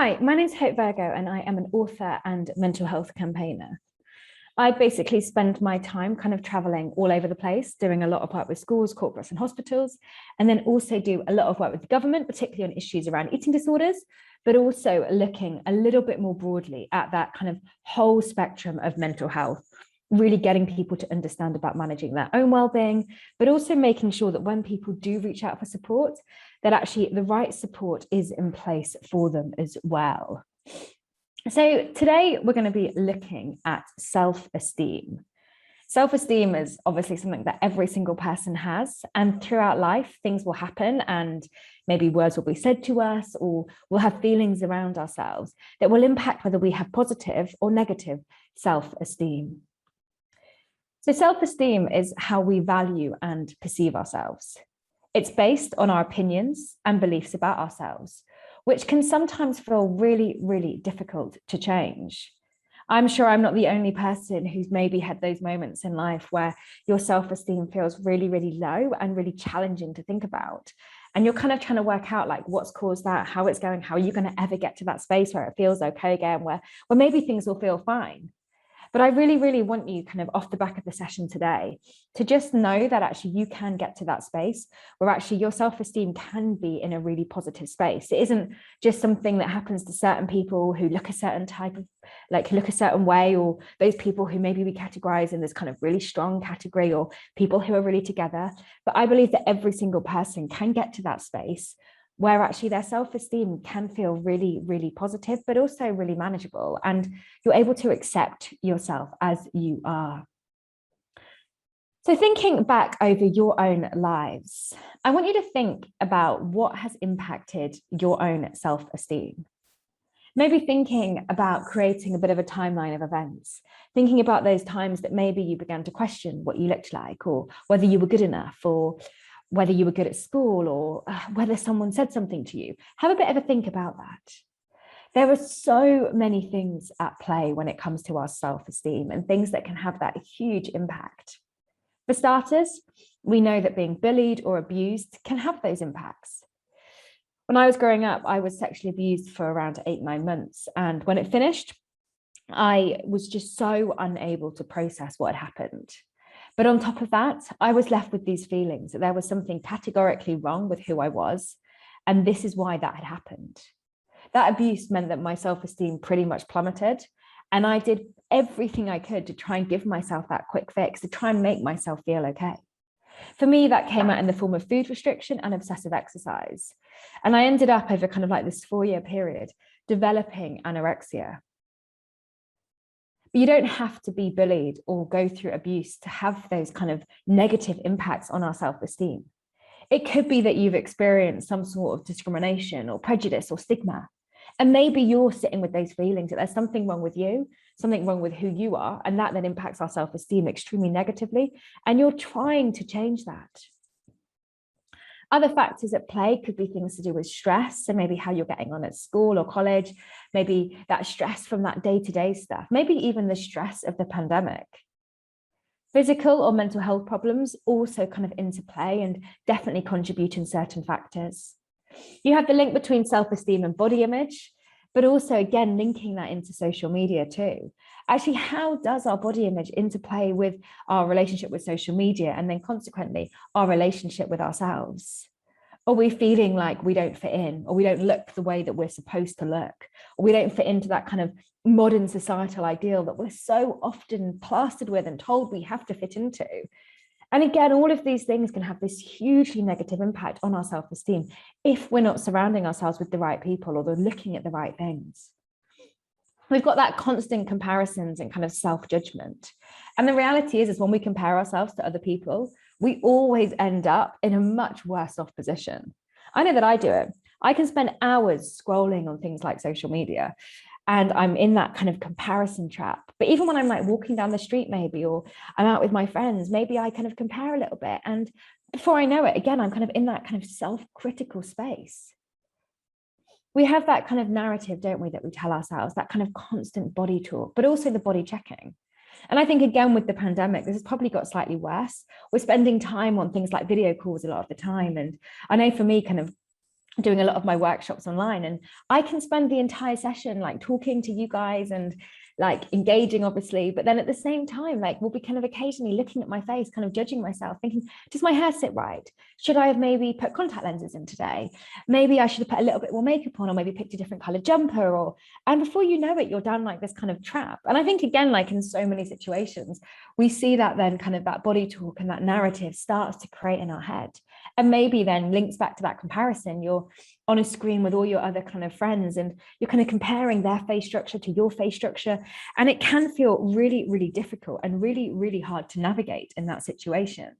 Hi, my name's Virgo, and I am an author and mental health campaigner. I basically spend my time kind of traveling all over the place, doing a lot of work with schools, corporates, and hospitals, and then also do a lot of work with the government, particularly on issues around eating disorders, but also looking a little bit more broadly at that kind of whole spectrum of mental health, really getting people to understand about managing their own well-being, but also making sure that when people do reach out for support, that actually the right support is in place for them as well. So today we're going to be looking at self-esteem. Self-esteem is obviously something that every single person has, and throughout life things will happen and maybe words will be said to us, or we'll have feelings around ourselves that will impact whether we have positive or negative self-esteem. So self-esteem is how we value and perceive ourselves. It's based on our opinions and beliefs about ourselves, which can sometimes feel really, really difficult to change. I'm sure I'm not the only person who's maybe had those moments in life where your self-esteem feels really, really low and really challenging to think about. And you're kind of trying to work out like what's caused that, how it's going, how are you going to ever get to that space where it feels okay again, where maybe things will feel fine. But I really, really want you kind of off the back of the session today to just know that actually you can get to that space where actually your self-esteem can be in a really positive space. It isn't just something that happens to certain people who look a certain type of, like look a certain way, or those people who maybe we categorize in this kind of really strong category, or people who are really together. But I believe that every single person can get to that space where actually their self-esteem can feel really, really positive, but also really manageable. And you're able to accept yourself as you are. So thinking back over your own lives, I want you to think about what has impacted your own self-esteem. Maybe thinking about creating a bit of a timeline of events, thinking about those times that maybe you began to question what you looked like, or whether you were good enough, or whether you were good at school, or whether someone said something to you. Have a bit of a think about that. There are so many things at play when it comes to our self-esteem, and things that can have that huge impact. For starters, we know that being bullied or abused can have those impacts. When I was growing up, I was sexually abused for around 8-9 months. And when it finished, I was just so unable to process what had happened. But on top of that, I was left with these feelings that there was something categorically wrong with who I was. And this is why that had happened. That abuse meant that my self-esteem pretty much plummeted. And I did everything I could to try and give myself that quick fix, to try and make myself feel okay. For me, that came out in the form of food restriction and obsessive exercise. And I ended up over kind of like this 4-year period developing anorexia. But you don't have to be bullied or go through abuse to have those kind of negative impacts on our self-esteem. It could be that you've experienced some sort of discrimination or prejudice or stigma. And maybe you're sitting with those feelings that there's something wrong with you, something wrong with who you are, and that then impacts our self-esteem extremely negatively. And you're trying to change that. Other factors at play could be things to do with stress, so maybe how you're getting on at school or college, maybe that stress from that day-to-day stuff, maybe even the stress of the pandemic. Physical or mental health problems also kind of interplay and definitely contribute in certain factors. You have the link between self-esteem and body image, but also again, linking that into social media too. Actually, how does our body image interplay with our relationship with social media, and then consequently our relationship with ourselves? Are we feeling like we don't fit in, or we don't look the way that we're supposed to look, or we don't fit into that kind of modern societal ideal that we're so often plastered with and told we have to fit into? And again, all of these things can have this hugely negative impact on our self-esteem if we're not surrounding ourselves with the right people, or they're looking at the right things. We've got that constant comparisons and kind of self-judgment. And the reality is when we compare ourselves to other people, we always end up in a much worse off position. I know that I do it. I can spend hours scrolling on things like social media, and I'm in that kind of comparison trap. But even when I'm like walking down the street maybe, or I'm out with my friends, maybe I kind of compare a little bit. And before I know it, again, I'm kind of in that kind of self-critical space. We have that kind of narrative, don't we, that we tell ourselves, that kind of constant body talk, but also the body checking. And I think, again, with the pandemic, this has probably got slightly worse. We're spending time on things like video calls a lot of the time. And I know for me, kind of doing a lot of my workshops online, and I can spend the entire session like talking to you guys and like engaging, obviously, but then at the same time, like we'll be kind of occasionally looking at my face, kind of judging myself, thinking, does my hair sit right? Should I have maybe put contact lenses in today? Maybe I should have put a little bit more makeup on, or maybe picked a different color jumper, or, and before you know it, you're down like this kind of trap. And I think, again, like in so many situations, we see that then kind of that body talk and that narrative starts to create in our head, and maybe then links back to that comparison. You're on a screen with all your other kind of friends, and you're kind of comparing their face structure to your face structure. And it can feel really, really difficult and really, really hard to navigate in that situation.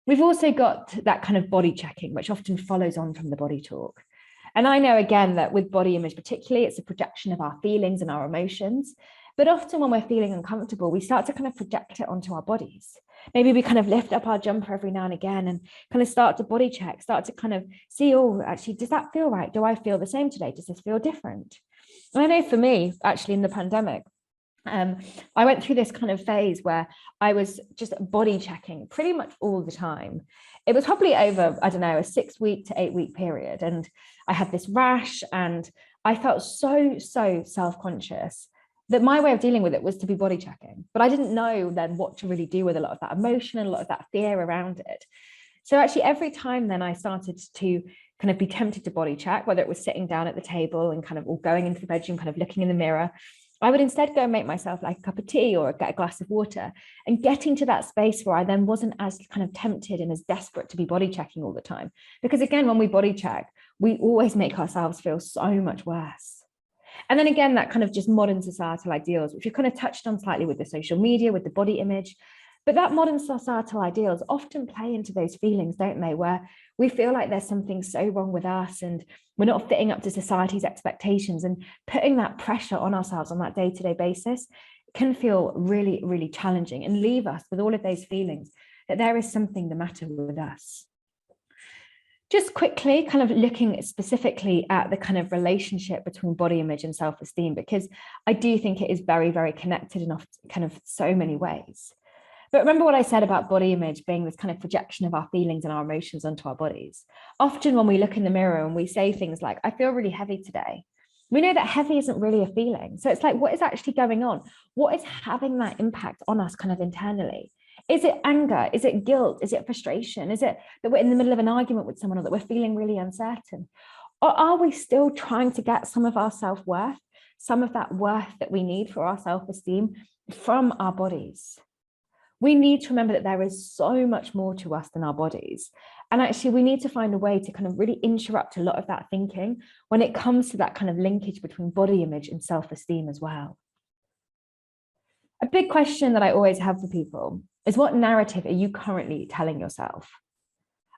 We've also got that kind of body checking, which often follows on from the body talk. And I know, again, that with body image particularly, it's a projection of our feelings and our emotions. But often when we're feeling uncomfortable, we start to kind of project it onto our bodies. Maybe we kind of lift up our jumper every now and again and kind of start to body check, start to kind of see, oh, actually, does that feel right? Do I feel the same today? Does this feel different? And I know for me, actually, in the pandemic, I went through this kind of phase where I was just body checking pretty much all the time. It was probably over, I don't know, a 6 week to 8 week period. And I had this rash, and I felt so self-conscious that my way of dealing with it was to be body checking. But I didn't know then what to really do with a lot of that emotion and a lot of that fear around it. So actually, every time then I started to kind of be tempted to body check, whether it was sitting down at the table and kind of, or going into the bedroom, kind of looking in the mirror, I would instead go and make myself like a cup of tea or get a glass of water, and getting to that space where I then wasn't as kind of tempted and as desperate to be body checking all the time. Because again, when we body check, we always make ourselves feel so much worse. And then again, that kind of just modern societal ideals, which we've kind of touched on slightly with the social media, with the body image. But that modern societal ideals often play into those feelings, don't they? Where we feel like there's something so wrong with us and we're not fitting up to society's expectations, and putting that pressure on ourselves on that day-to-day basis can feel really, really challenging and leave us with all of those feelings that there is something the matter with us. Just quickly, kind of looking specifically at the kind of relationship between body image and self-esteem, because I do think it is very, very connected in kind of so many ways. But remember what I said about body image being this kind of projection of our feelings and our emotions onto our bodies. Often when we look in the mirror and we say things like, I feel really heavy today, we know that heavy isn't really a feeling. So it's like, what is actually going on? What is having that impact on us kind of internally? Is it anger? Is it guilt? Is it frustration? Is it that we're in the middle of an argument with someone, or that we're feeling really uncertain? Or are we still trying to get some of our self-worth, some of that worth that we need for our self-esteem from our bodies? We need to remember that there is so much more to us than our bodies. And actually, we need to find a way to kind of really interrupt a lot of that thinking when it comes to that kind of linkage between body image and self-esteem as well. A big question that I always have for people is, what narrative are you currently telling yourself?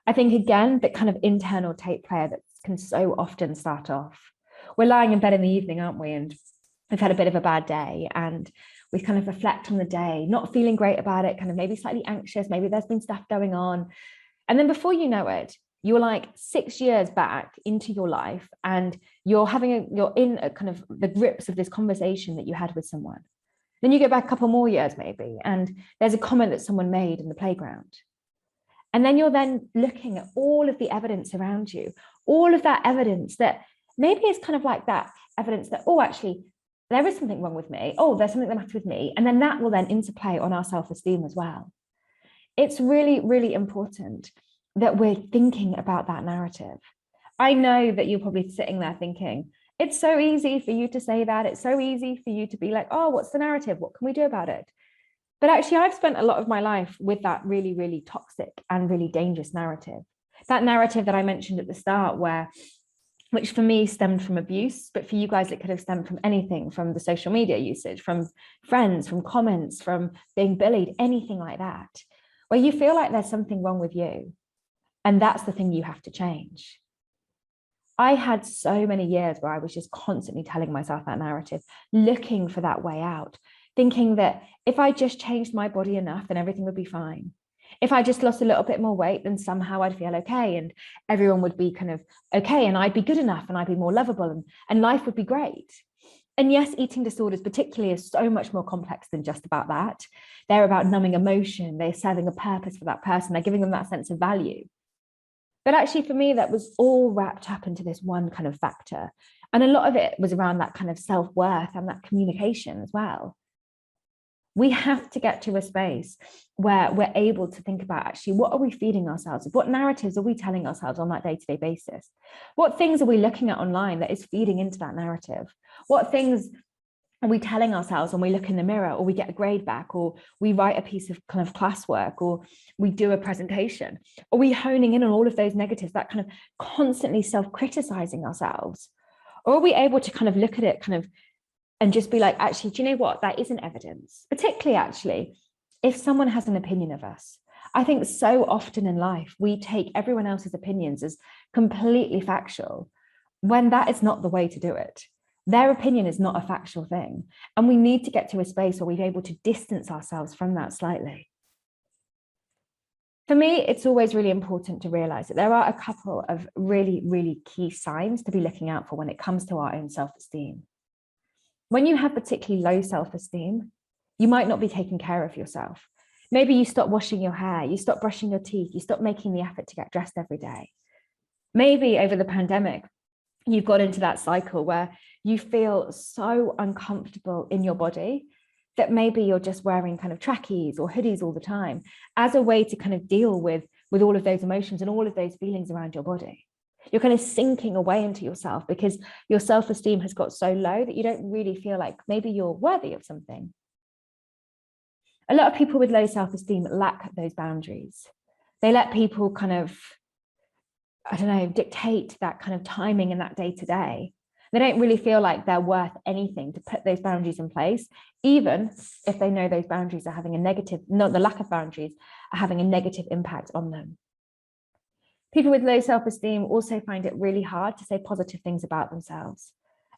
I think, again, that kind of internal tape player that can so often start off. We're lying in bed in the evening, aren't we? And we've had a bit of a bad day, and we kind of reflect on the day, not feeling great about it, kind of maybe slightly anxious, maybe there's been stuff going on. And then before you know it, you're like 6 years back into your life, and you're in a kind of the grips of this conversation that you had with someone. Then you go back a couple more years maybe, and there's a comment that someone made in the playground. And then you're then looking at all of the evidence around you, all of that evidence that maybe is kind of like that evidence that, oh, actually, there is something wrong with me. Oh, there's something that matters with me. And then that will then interplay on our self-esteem as well. It's really, really important that we're thinking about that narrative. I know that you're probably sitting there thinking, it's so easy for you to say that. It's so easy for you to be like, oh, what's the narrative? What can we do about it? But actually, I've spent a lot of my life with that really, really toxic and really dangerous narrative. That narrative that I mentioned at the start, which for me stemmed from abuse, but for you guys, it could have stemmed from anything, from the social media usage, from friends, from comments, from being bullied, anything like that, where you feel like there's something wrong with you. And that's the thing you have to change. I had so many years where I was just constantly telling myself that narrative, looking for that way out, thinking that if I just changed my body enough, then everything would be fine. If I just lost a little bit more weight, then somehow I'd feel okay, and everyone would be kind of okay, and I'd be good enough, and I'd be more lovable, and life would be great. And yes, eating disorders particularly is so much more complex than just about that. They're about numbing emotion. They're serving a purpose for that person. They're giving them that sense of value. But actually, for me, that was all wrapped up into this one kind of factor. And a lot of it was around that kind of self-worth and that communication as well. We have to get to a space where we're able to think about, actually, what are we feeding ourselves? What narratives are we telling ourselves on that day-to-day basis? What things are we looking at online that is feeding into that narrative? What things are we telling ourselves when we look in the mirror, or we get a grade back, or we write a piece of kind of classwork, or we do a presentation? Are we honing in on all of those negatives, that kind of constantly self-criticizing ourselves? Or are we able to kind of look at it kind of and just be like, actually, do you know what? That isn't evidence, particularly actually, if someone has an opinion of us. I think so often in life, we take everyone else's opinions as completely factual, when that is not the way to do it. Their opinion is not a factual thing. And we need to get to a space where we're able to distance ourselves from that slightly. For me, it's always really important to realize that there are a couple of really, really key signs to be looking out for when it comes to our own self-esteem. When you have particularly low self-esteem, you might not be taking care of yourself. Maybe you stop washing your hair, you stop brushing your teeth, you stop making the effort to get dressed every day. Maybe over the pandemic, you've got into that cycle where you feel so uncomfortable in your body that maybe you're just wearing kind of trackies or hoodies all the time as a way to kind of deal with all of those emotions and all of those feelings around your body. You're kind of sinking away into yourself because your self-esteem has got so low that you don't really feel like maybe you're worthy of something. A lot of people with low self-esteem lack those boundaries. They let people kind of, I don't know, dictate that kind of timing in that day to day. They don't really feel like they're worth anything to put those boundaries in place, even if they know those boundaries are having a negative, not the lack of boundaries, are having a negative impact on them. People with low self-esteem also find it really hard to say positive things about themselves.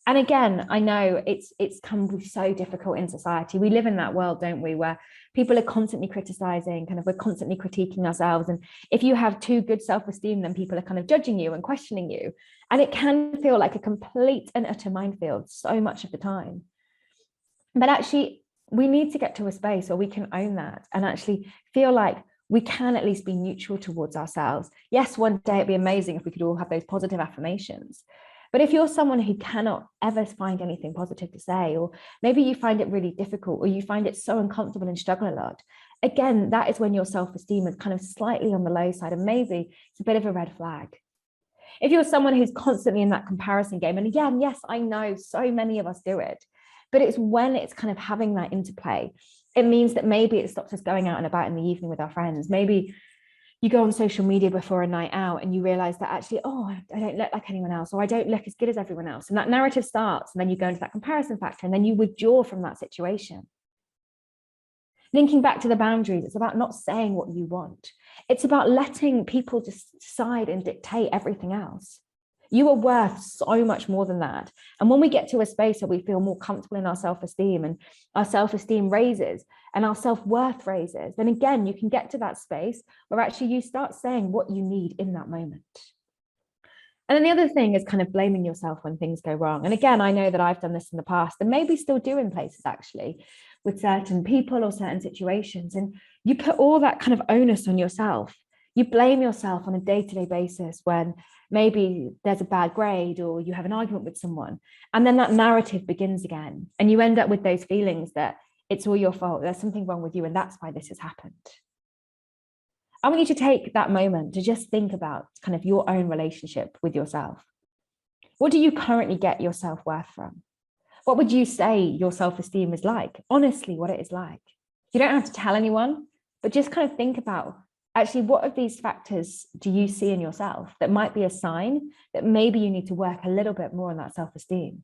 And again, I know it's can be so difficult in society. We live in that world, don't we, where people are constantly criticizing, kind of we're constantly critiquing ourselves. And if you have too good self-esteem, then people are kind of judging you and questioning you. And it can feel like a complete and utter minefield so much of the time. But actually, we need to get to a space where we can own that and actually feel like we can at least be neutral towards ourselves. Yes, one day it'd be amazing if we could all have those positive affirmations. But if you're someone who cannot ever find anything positive to say, or maybe you find it really difficult, or you find it so uncomfortable and struggle a lot, again, that is when your self-esteem is kind of slightly on the low side, and maybe it's a bit of a red flag. If you're someone who's constantly in that comparison game, and again, yes, I know so many of us do it, but it's when it's kind of having that interplay, it means that maybe it stops us going out and about in the evening with our friends. Maybe you go on social media before a night out and you realize that actually, oh, I don't look like anyone else, or I don't look as good as everyone else. And that narrative starts, and then you go into that comparison factor, and then you withdraw from that situation. Linking back to the boundaries, it's about not saying what you want. It's about letting people just decide and dictate everything else. You are worth so much more than that. And when we get to a space where we feel more comfortable in our self-esteem, and our self-esteem raises and our self-worth raises, then again, you can get to that space where actually you start saying what you need in that moment. And then the other thing is kind of blaming yourself when things go wrong. And again, I know that I've done this in the past, and maybe still do in places actually, with certain people or certain situations. And you put all that kind of onus on yourself. You blame yourself on a day-to-day basis when maybe there's a bad grade or you have an argument with someone. And then that narrative begins again. And you end up with those feelings that it's all your fault. There's something wrong with you, and that's why this has happened. I want you to take that moment to just think about kind of your own relationship with yourself. What do you currently get your self-worth from? What would you say your self-esteem is like? Honestly, what it is like. You don't have to tell anyone, but just kind of think about, actually, what of these factors do you see in yourself that might be a sign that maybe you need to work a little bit more on that self-esteem?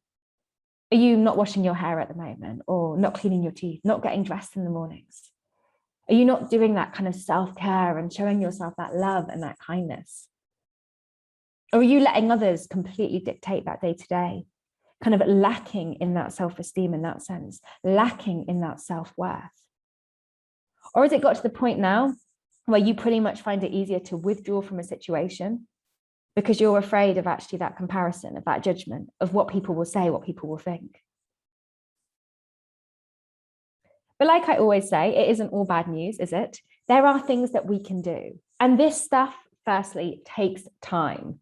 Are you not washing your hair at the moment, or not cleaning your teeth, not getting dressed in the mornings? Are you not doing that kind of self-care and showing yourself that love and that kindness? Or are you letting others completely dictate that day to day, kind of lacking in that self-esteem in that sense, lacking in that self-worth? Or has it got to the point now where you pretty much find it easier to withdraw from a situation because you're afraid of actually that comparison, of that judgment, of what people will say, what people will think? But like I always say, it isn't all bad news, is it? There are things that we can do. And this stuff firstly, takes time.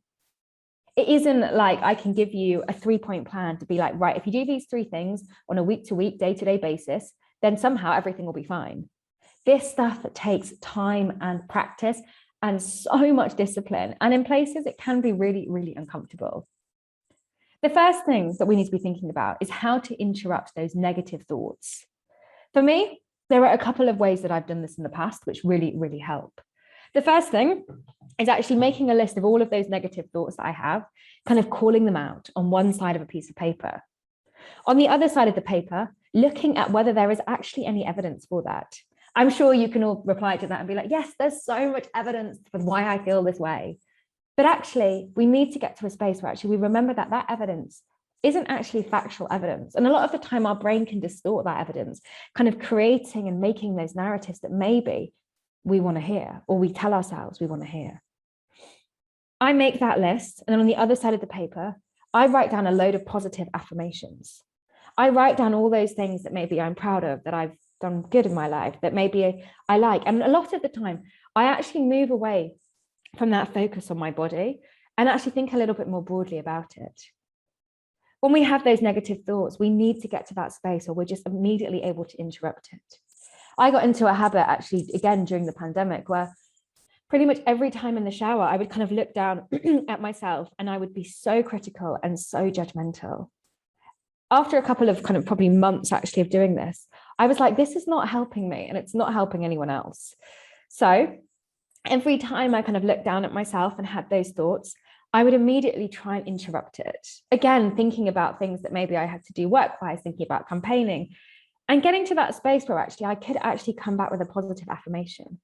It isn't like I can give you a 3-point plan to be like, right, if you do these 3 things on a week-to-week, day-to-day basis, then somehow everything will be fine. This stuff takes time and practice and so much discipline. And in places, it can be really, really uncomfortable. The first thing that we need to be thinking about is how to interrupt those negative thoughts. For me, there are a couple of ways that I've done this in the past, which really, really help. The first thing is actually making a list of all of those negative thoughts that I have, kind of calling them out on one side of a piece of paper. On the other side of the paper, looking at whether there is actually any evidence for that. I'm sure you can all reply to that and be like, yes, there's so much evidence for why I feel this way. But actually, we need to get to a space where actually we remember that that evidence isn't actually factual evidence. And a lot of the time, our brain can distort that evidence, kind of creating and making those narratives that maybe we want to hear, or we tell ourselves we want to hear. I make that list, and then on the other side of the paper, I write down a load of positive affirmations. I write down all those things that maybe I'm proud of, that I've done good in my life, that maybe I like. And a lot of the time, I actually move away from that focus on my body and actually think a little bit more broadly about it. When we have those negative thoughts, we need to get to that space where we're just immediately able to interrupt it. I got into a habit actually, again, during the pandemic, where pretty much every time in the shower, I would kind of look down at myself and I would be so critical and so judgmental. After a couple of kind of probably months actually of doing this, I was like, this is not helping me and it's not helping anyone else. So every time I kind of looked down at myself and had those thoughts, I would immediately try and interrupt it. Again, thinking about things that maybe I had to do work-wise, thinking about campaigning, and getting to that space where actually I could actually come back with a positive affirmation.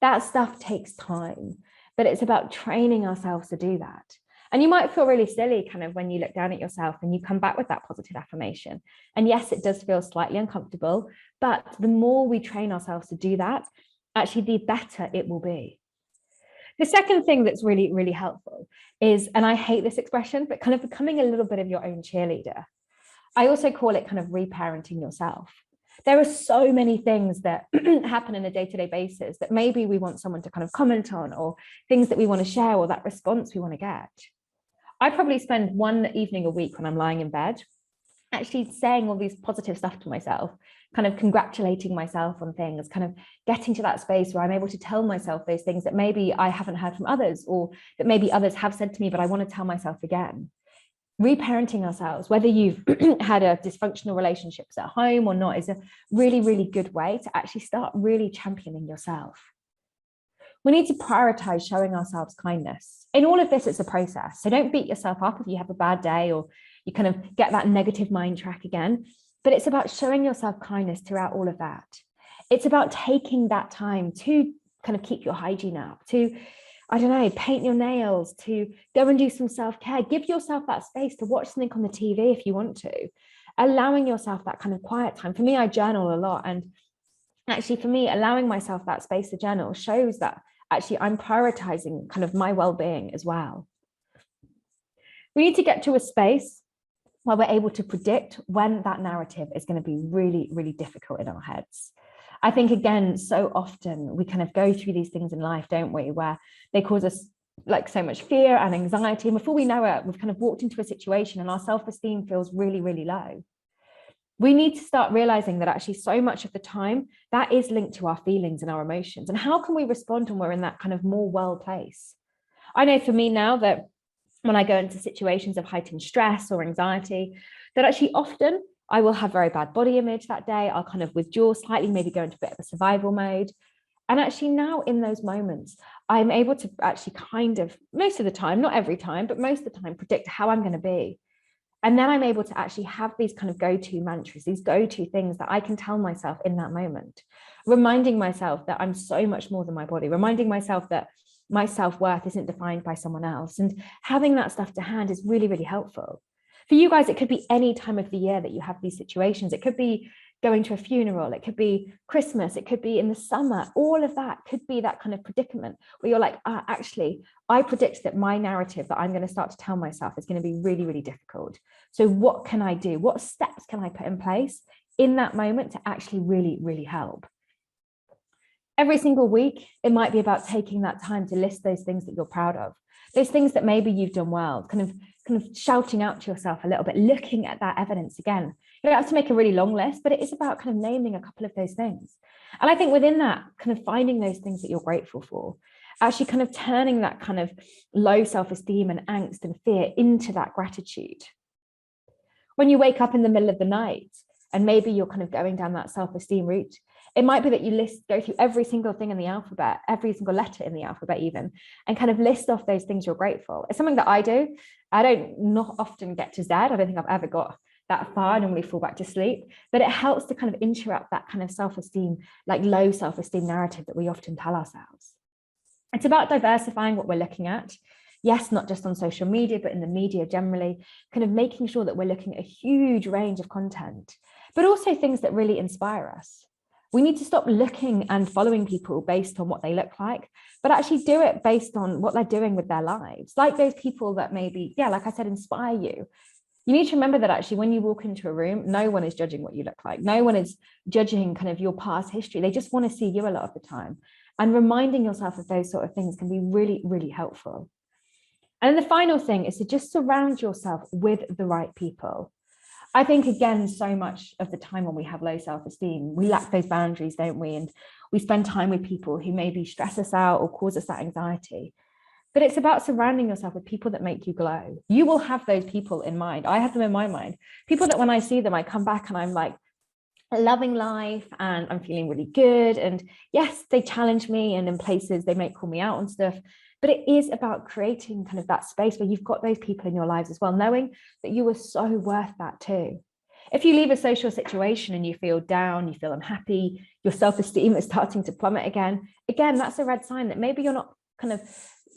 That stuff takes time, but it's about training ourselves to do that. And you might feel really silly kind of when you look down at yourself and you come back with that positive affirmation. And yes, it does feel slightly uncomfortable, but the more we train ourselves to do that, actually the better it will be. The second thing that's really, really helpful is, and I hate this expression, but kind of becoming a little bit of your own cheerleader. I also call it kind of reparenting yourself. There are so many things that happen in a day-to-day basis that maybe we want someone to kind of comment on, or things that we want to share, or that response we want to get. I probably spend one evening a week when I'm lying in bed, actually saying all these positive stuff to myself, kind of congratulating myself on things, kind of getting to that space where I'm able to tell myself those things that maybe I haven't heard from others, or that maybe others have said to me, but I want to tell myself again. Reparenting ourselves, whether you've had a dysfunctional relationships at home or not, is a really, really good way to actually start really championing yourself. We need to prioritize showing ourselves kindness. In all of this, it's a process. So don't beat yourself up if you have a bad day or you kind of get that negative mind track again. But it's about showing yourself kindness throughout all of that. It's about taking that time to kind of keep your hygiene up, to, I don't know, paint your nails, to go and do some self-care. Give yourself that space to watch something on the TV if you want to. Allowing yourself that kind of quiet time. For me, I journal a lot. And actually, for me, allowing myself that space to journal shows that actually I'm prioritizing kind of my well-being as well. We need to get to a space where we're able to predict when that narrative is going to be really, really difficult in our heads. I think, again, so often we kind of go through these things in life, don't we, where they cause us like so much fear and anxiety. And before we know it, we've kind of walked into a situation and our self-esteem feels really, really low. We need to start realizing that actually so much of the time that is linked to our feelings and our emotions. And how can we respond when we're in that kind of more well place? I know for me now that when I go into situations of heightened stress or anxiety, that actually often I will have very bad body image that day. I'll kind of withdraw slightly, maybe go into a bit of a survival mode. And actually now in those moments, I'm able to actually kind of, most of the time, not every time, but most of the time, predict how I'm going to be. And then I'm able to actually have these kind of go-to mantras, these go-to things that I can tell myself in that moment, reminding myself that I'm so much more than my body, reminding myself that my self-worth isn't defined by someone else. And having that stuff to hand is really, really helpful. For you guys, it could be any time of the year that you have these situations. It could be going to a funeral, it could be Christmas, it could be in the summer. All of that could be that kind of predicament where you're like, actually, I predict that my narrative that I'm going to start to tell myself is going to be really, really difficult. So what can I do? What steps can I put in place in that moment to actually really, really help? Every single week, it might be about taking that time to list those things that you're proud of, those things that maybe you've done well, kind of shouting out to yourself a little bit, looking at that evidence again. You don't have to make a really long list, but it is about kind of naming a couple of those things. And I think within that, kind of finding those things that you're grateful for, actually kind of turning that kind of low self-esteem and angst and fear into that gratitude. When you wake up in the middle of the night and maybe you're kind of going down that self-esteem route, it might be that you go through every single thing in the alphabet, every single letter in the alphabet even, and kind of list off those things you're grateful. It's something that I do. I don't not often get to Z. I don't think I've ever got that far. I normally fall back to sleep, but it helps to kind of interrupt that kind of self-esteem, like low self-esteem narrative that we often tell ourselves. It's about diversifying what we're looking at. Yes, not just on social media, but in the media generally, kind of making sure that we're looking at a huge range of content, but also things that really inspire us. We need to stop looking and following people based on what they look like, but actually do it based on what they're doing with their lives. Like those people that maybe, yeah, like I said, inspire you. You need to remember that actually when you walk into a room, no one is judging what you look like. No one is judging kind of your past history. They just want to see you a lot of the time. And reminding yourself of those sort of things can be really, really helpful. And then the final thing is to just surround yourself with the right people. I think, again, so much of the time when we have low self-esteem, we lack those boundaries, don't we? And we spend time with people who maybe stress us out or cause us that anxiety. But it's about surrounding yourself with people that make you glow. You will have those people in mind. I have them in my mind. People that when I see them, I come back and I'm like, loving life and I'm feeling really good. And yes, they challenge me and in places they might call me out on stuff. But it is about creating kind of that space where you've got those people in your lives as well, knowing that you are so worth that too. If you leave a social situation and you feel down, you feel unhappy, your self-esteem is starting to plummet again, that's a red sign that maybe you're not kind of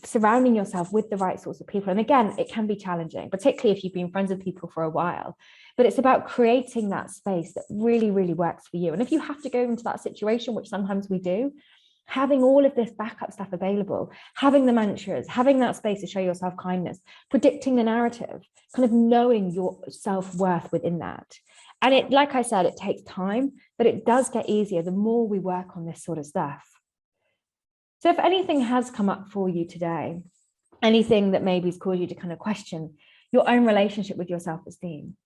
surrounding yourself with the right sorts of people. And again, it can be challenging, particularly if you've been friends with people for a while. But it's about creating that space that really, really works for you. And if you have to go into that situation, which sometimes we do, having all of this backup stuff available, having the mantras, having that space to show yourself kindness, predicting the narrative, kind of knowing your self-worth within that. And it, like I said, it takes time, but it does get easier the more we work on this sort of stuff. So if anything has come up for you today, anything that maybe has caused you to kind of question your own relationship with your self-esteem,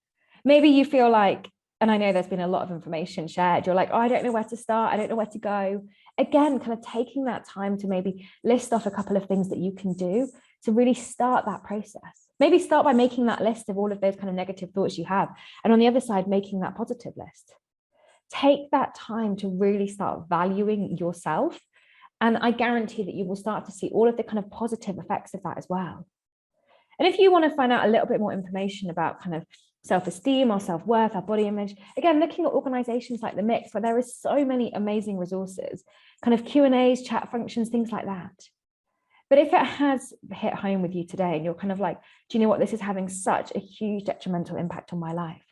maybe you feel like, and I know there's been a lot of information shared, you're like, oh, I don't know where to start, I don't know where to go. Again, kind of taking that time to maybe list off a couple of things that you can do to really start that process. Maybe start by making that list of all of those kind of negative thoughts you have. And on the other side, making that positive list. Take that time to really start valuing yourself. And I guarantee that you will start to see all of the kind of positive effects of that as well. And if you want to find out a little bit more information about kind of self-esteem, our self-worth, our body image, again, looking at organizations like The Mix, where there is so many amazing resources, kind of Q&As, chat functions, things like that. But if it has hit home with you today and you're kind of like, do you know what, this is having such a huge detrimental impact on my life.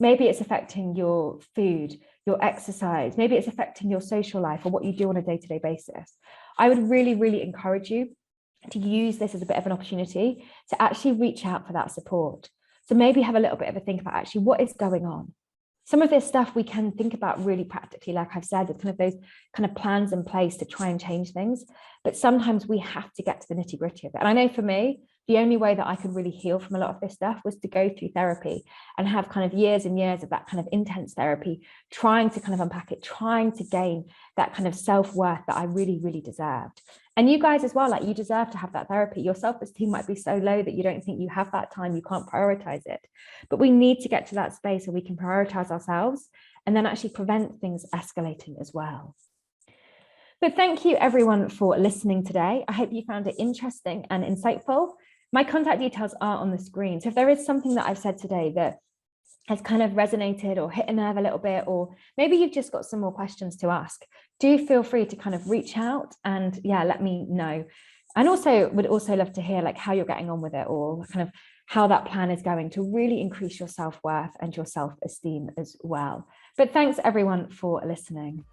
Maybe it's affecting your food, your exercise, maybe it's affecting your social life or what you do on a day-to-day basis. I would really, really encourage you to use this as a bit of an opportunity to actually reach out for that support. So maybe have a little bit of a think about actually what is going on. Some of this stuff we can think about really practically, like I've said, with kind of those kind of plans in place to try and change things. But sometimes we have to get to the nitty gritty of it. And I know for me, the only way that I could really heal from a lot of this stuff was to go through therapy and have kind of years and years of that kind of intense therapy, trying to kind of unpack it, trying to gain that kind of self-worth that I really, really deserved. And you guys as well, like you deserve to have that therapy. Your self-esteem might be so low that you don't think you have that time, you can't prioritize it. But we need to get to that space where we can prioritize ourselves and then actually prevent things escalating as well. But thank you everyone for listening today. I hope you found it interesting and insightful. My contact details are on the screen. So if there is something that I've said today that has kind of resonated or hit a nerve a little bit, or maybe you've just got some more questions to ask, do feel free to kind of reach out and let me know. And also would also love to hear like how you're getting on with it, or kind of how that plan is going to really increase your self-worth and your self-esteem as well. But thanks everyone for listening.